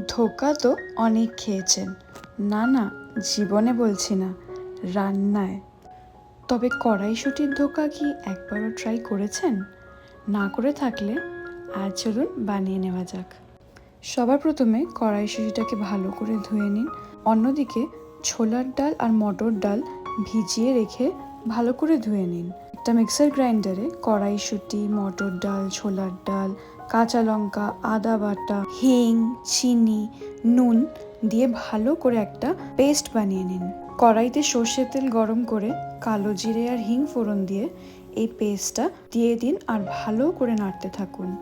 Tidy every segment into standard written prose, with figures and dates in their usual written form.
ধোঁকা তো অনেক খেয়েছেন, না না জীবনে বলছি না, রান্নায়। তবে কড়াইশুঁটির ধোঁকা কি একবারও ট্রাই করেছেন? না করে থাকলে আজ চলুন বানিয়ে নেওয়া যাক। সবার প্রথমে কড়াইশুঁটিটাকে ভালো করে ধুয়ে নিন। অন্যদিকে ছোলার ডাল আর মটর ডাল ভিজিয়ে রেখে ভালো করে ধুয়ে নিন। একটা মিক্সার গ্রাইন্ডারে কড়াইশুঁটি, মটর ডাল, ছোলার ডাল, কাঁচা লঙ্কা, আদা বাটা, হিং, চিনি, নুন দিয়ে ভালো করে একটা পেস্ট বানিয়ে নিন। কড়াইতে সর্ষের তেল গরম করে কালো জিরে আর হিং ফোড়ন দিয়ে এই পেস্টটা দিয়ে দিন আর ভালো করে নাড়তে থাকুন।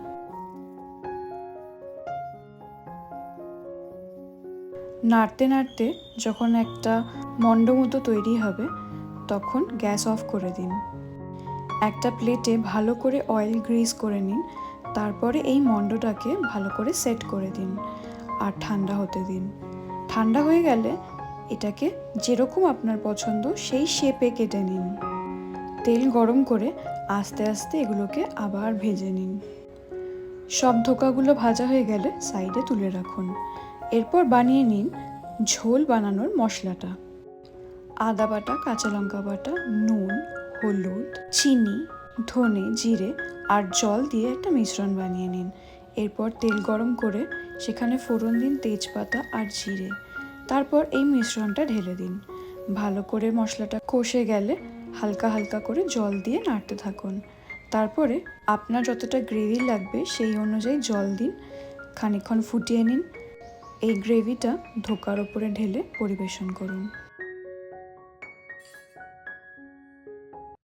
নাড়তে নাড়তে যখন একটা মণ্ড মতো তৈরি হবে তখন গ্যাস অফ করে দিন। একটা প্লেটে ভালো করে অয়েল গ্রিস করে নিন। তারপরে এই মণ্ডটাকে ভালো করে সেট করে দিন আর ঠান্ডা হতে দিন। ঠান্ডা হয়ে গেলে এটাকে যেরকম আপনার পছন্দ সেই শেপে কেটে নিন। তেল গরম করে আস্তে আস্তে এগুলোকে আবার ভেজে নিন। সব ধোকাগুলো ভাজা হয়ে গেলে সাইডে তুলে রাখুন। এরপর বানিয়ে নিন ঝোল বানানোর মশলাটা। আদা বাটা, কাঁচা লঙ্কা বাটা, নুন, হলুদ, চিনি, ধনে, জিরে আর জল দিয়ে একটা মিশ্রণ বানিয়ে নিন। এরপর তেল গরম করে সেখানে ফোড়ন দিন তেজপাতা আর জিরে। তারপর এই মিশ্রণটা ঢেলে দিন। ভালো করে মশলাটা কষে গেলে হালকা হালকা করে জল দিয়ে নাড়তে থাকুন। তারপরে আপনার যতটা গ্রেভি লাগবে সেই অনুযায়ী জল দিন। খানিকক্ষণ ফুটিয়ে নিন। এই গ্রেভিটা ধোকার ওপরে ঢেলে পরিবেশন করুন।